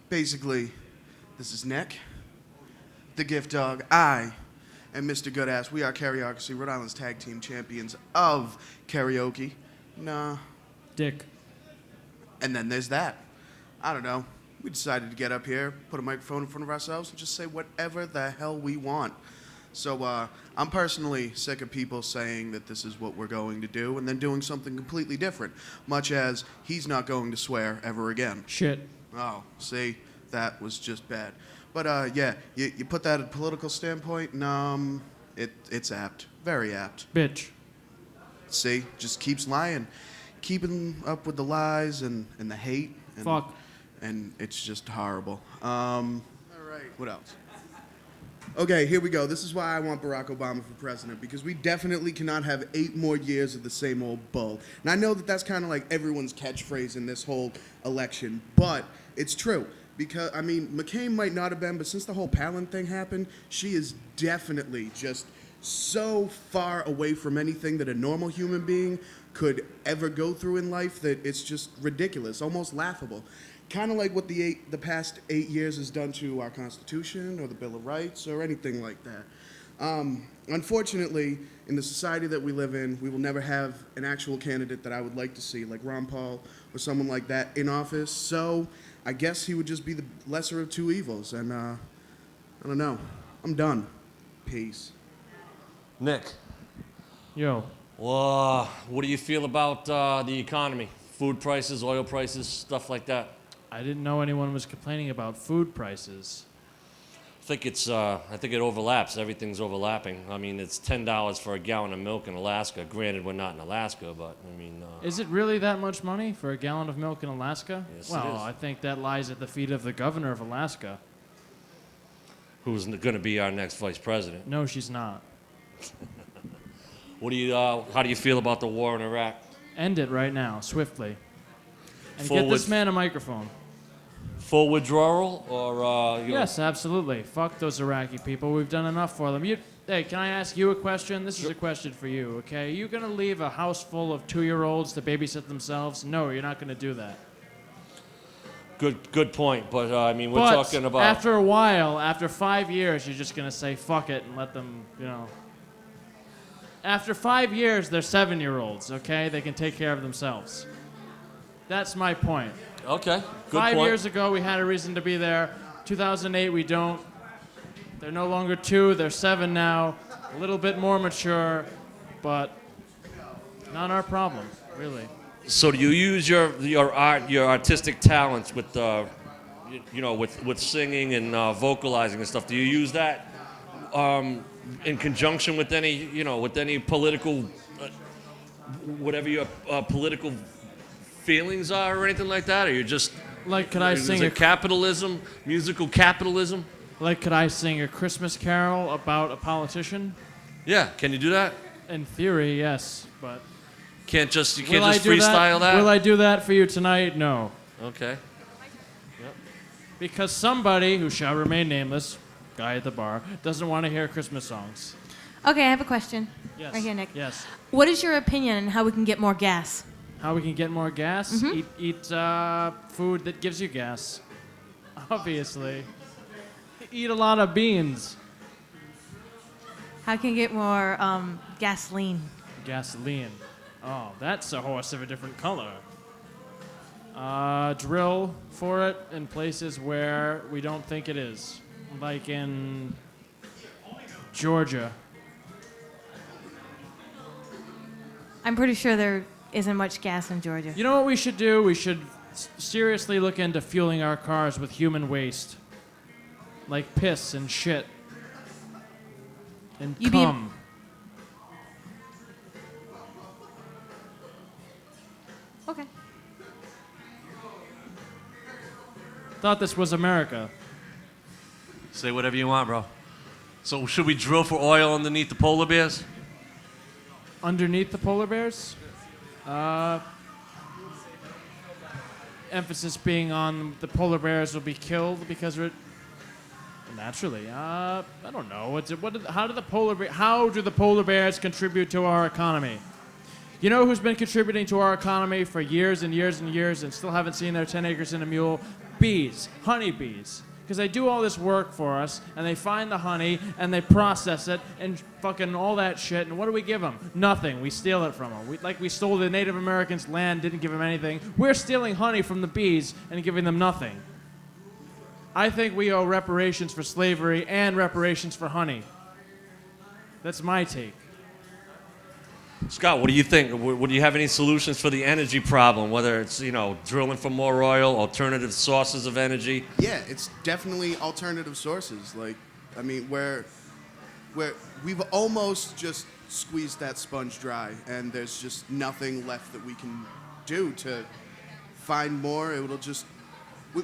Basically, this is Nick, the gift dog. I am Mr. Goodass. We are Karaoke, Rhode Island's tag team champions of karaoke. Nah. Dick. And then there's that. I don't know. We decided to get up here, put a microphone in front of ourselves, and just say whatever the hell we want. So I'm personally sick of people saying that this is what we're going to do and then doing something completely different, much as he's not going to swear ever again. Shit. Oh, see? That was just bad. But yeah, you put that at a political standpoint, and it's apt. Very apt. Bitch. See? Just keeps lying. Keeping up with the lies and the hate. And, Fuck. And it's just horrible. All right. What else? Okay, here we go. This is why I want Barack Obama for president, because we definitely cannot have 8 more years of the same old bull. And I know that that's kind of like everyone's catchphrase in this whole election, but it's true. Because, I mean, McCain might not have been, but since the whole Palin thing happened, she is definitely just so far away from anything that a normal human being could ever go through in life that it's just ridiculous, almost laughable. Kind of like what the past 8 years has done to our Constitution or the Bill of Rights or anything like that. Unfortunately, in the society that we live in, we will never have an actual candidate that I would like to see, like Ron Paul or someone like that, in office. So I guess he would just be the lesser of two evils. And I don't know. I'm done. Peace. Nick. Yo. Well, what do you feel about the economy? Food prices, oil prices, stuff like that? I didn't know anyone was complaining about food prices. I think it overlaps. Everything's overlapping. I mean, it's $10 for a gallon of milk in Alaska. Granted, we're not in Alaska, but I mean... Is it really that much money for a gallon of milk in Alaska? Yes, well, it is. I think that lies at the feet of the governor of Alaska. Who's going to be our next vice president? No, she's not. How do you feel about the war in Iraq? End it right now, swiftly. And Forward. get this man a microphone. Full withdrawal or... Yes, absolutely. Fuck those Iraqi people. We've done enough for them. Hey, can I ask you a question? This is a question for you, okay? Are you going to leave a house full of 2-year-olds to babysit themselves? No, you're not going to do that. Good point, but I mean, we're talking about... after a while, after 5 years, you're just going to say fuck it and let them, After 5 years, they're 7-year-olds, okay? They can take care of themselves. That's my point. Okay, good 5 point. years ago, we had a reason to be there. 2008, we don't. They're no longer 2, they're 7 now. A little bit more mature, but not our problem, really. So do you use your artistic talents with with singing and vocalizing and stuff? Do you use that in conjunction with any political whatever your political feelings are or anything like that? Or you're just Like, could I sing capitalism, musical capitalism? Like, could I sing a Christmas carol about a politician? Yeah, can you do that? In theory, yes, but You can't just will I do freestyle that? Will I do that for you tonight? No. Okay. Because somebody who shall remain nameless, guy at the bar, doesn't want to hear Christmas songs. Okay, I have a question. Yes. Right here, Nick. Yes. What is your opinion on how we can get more gas? How we can get more gas? Mm-hmm. Eat food that gives you gas. Obviously. Eat a lot of beans. How can you get more gasoline? Gasoline. Oh, that's a horse of a different color. Drill for it in places where we don't think it is. Like in Georgia. I'm pretty sure there isn't much gas in Georgia. You know what we should do? We should seriously look into fueling our cars with human waste. Like piss and shit. And cum. Okay. Thought this was America. Say whatever you want, bro. So should we drill for oil underneath the polar bears? Underneath the polar bears? Emphasis being on the polar bears will be killed because we're... Naturally. I don't know. How do the polar bears contribute to our economy? You know who's been contributing to our economy for years and years and years and still haven't seen their 10 acres and a mule? Bees, honeybees. Because they do all this work for us, and they find the honey, and they process it, and fucking all that shit, and what do we give them? Nothing. We steal it from them. We stole the Native Americans' land, didn't give them anything. We're stealing honey from the bees and giving them nothing. I think we owe reparations for slavery and reparations for honey. That's my take. Scott, what do you think? Do you have any solutions for the energy problem? Whether it's, drilling for more oil, alternative sources of energy? Yeah, it's definitely alternative sources. Where we've almost just squeezed that sponge dry, and there's just nothing left that we can do to find more.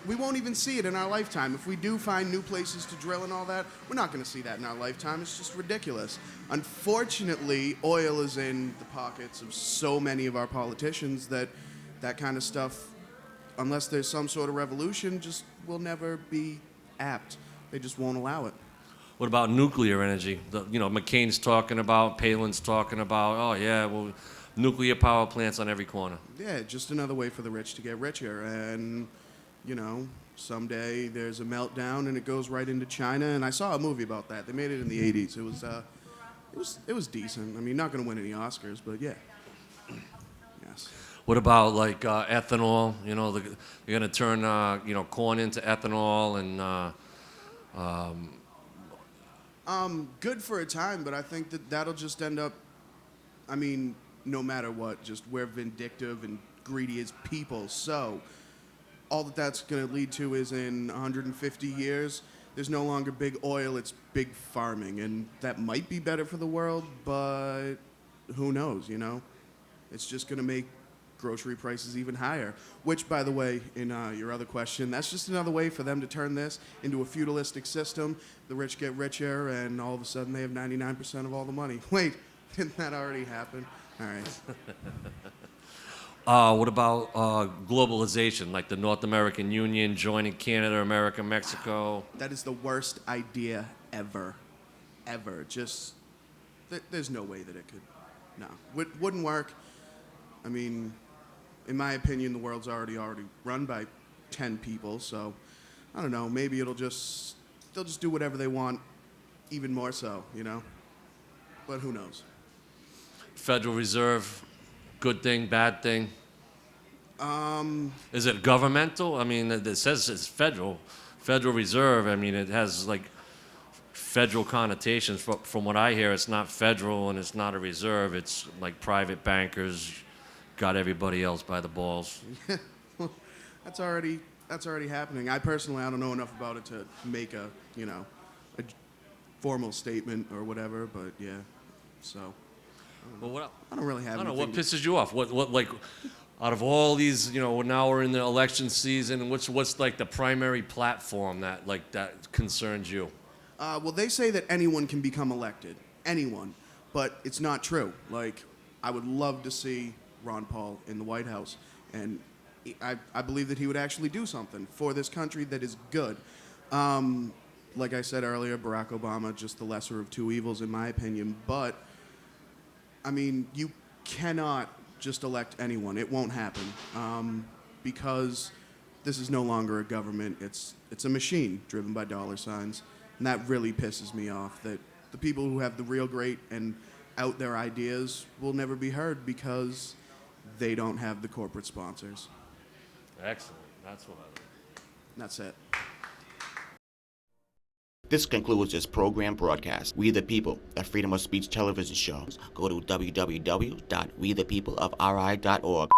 We won't even see it in our lifetime. If we do find new places to drill and all that, we're not going to see that in our lifetime. It's just ridiculous. Unfortunately, oil is in the pockets of so many of our politicians that kind of stuff, unless there's some sort of revolution, just will never be apt. They just won't allow it. What about nuclear energy? McCain's talking about, Palin's talking about, nuclear power plants on every corner. Yeah, just another way for the rich to get richer. And someday there's a meltdown and it goes right into China. And I saw a movie about that. They made it in the 80s. It was decent. I mean, not going to win any Oscars, but yeah. Yes. What about ethanol? They're going to turn corn into ethanol and. Good for a time, but I think that'll just end up. No matter what, just we're vindictive and greedy as people. So. All that's going to lead to is in 150 years, there's no longer big oil, it's big farming. And that might be better for the world, but who knows, It's just going to make grocery prices even higher. Which, by the way, in your other question, that's just another way for them to turn this into a feudalistic system. The rich get richer, and all of a sudden they have 99% of all the money. Wait, didn't that already happen? All right. What about globalization, like the North American Union joining Canada, America, Mexico? That is the worst idea ever. Ever. Just, there's no way that it could. No. Wouldn't work. In my opinion, the world's already run by 10 people, so I don't know. Maybe they'll just do whatever they want, even more so, But who knows? Federal Reserve, good thing, bad thing? Is it governmental? It says it's federal Reserve. It has federal connotations. From what I hear, it's not federal and it's not a reserve. It's like private bankers got everybody else by the balls. Well, that's already happening. I don't know enough about it to make a formal statement or whatever. But yeah, so. I don't really have. I don't know what pisses you off. What out of all these, now we're in the election season. What's the primary platform that concerns you? Well, they say that anyone can become elected, anyone, but it's not true. I would love to see Ron Paul in the White House, and I believe that he would actually do something for this country that is good. Like I said earlier, Barack Obama, just the lesser of two evils, in my opinion, but. You cannot just elect anyone. It won't happen because this is no longer a government. It's a machine driven by dollar signs, and that really pisses me off. That the people who have the real great and out there ideas will never be heard because they don't have the corporate sponsors. Excellent. That's what I like. That's it. This concludes this program broadcast. We the People, a freedom of speech television show. Go to www.wethepeopleofri.org.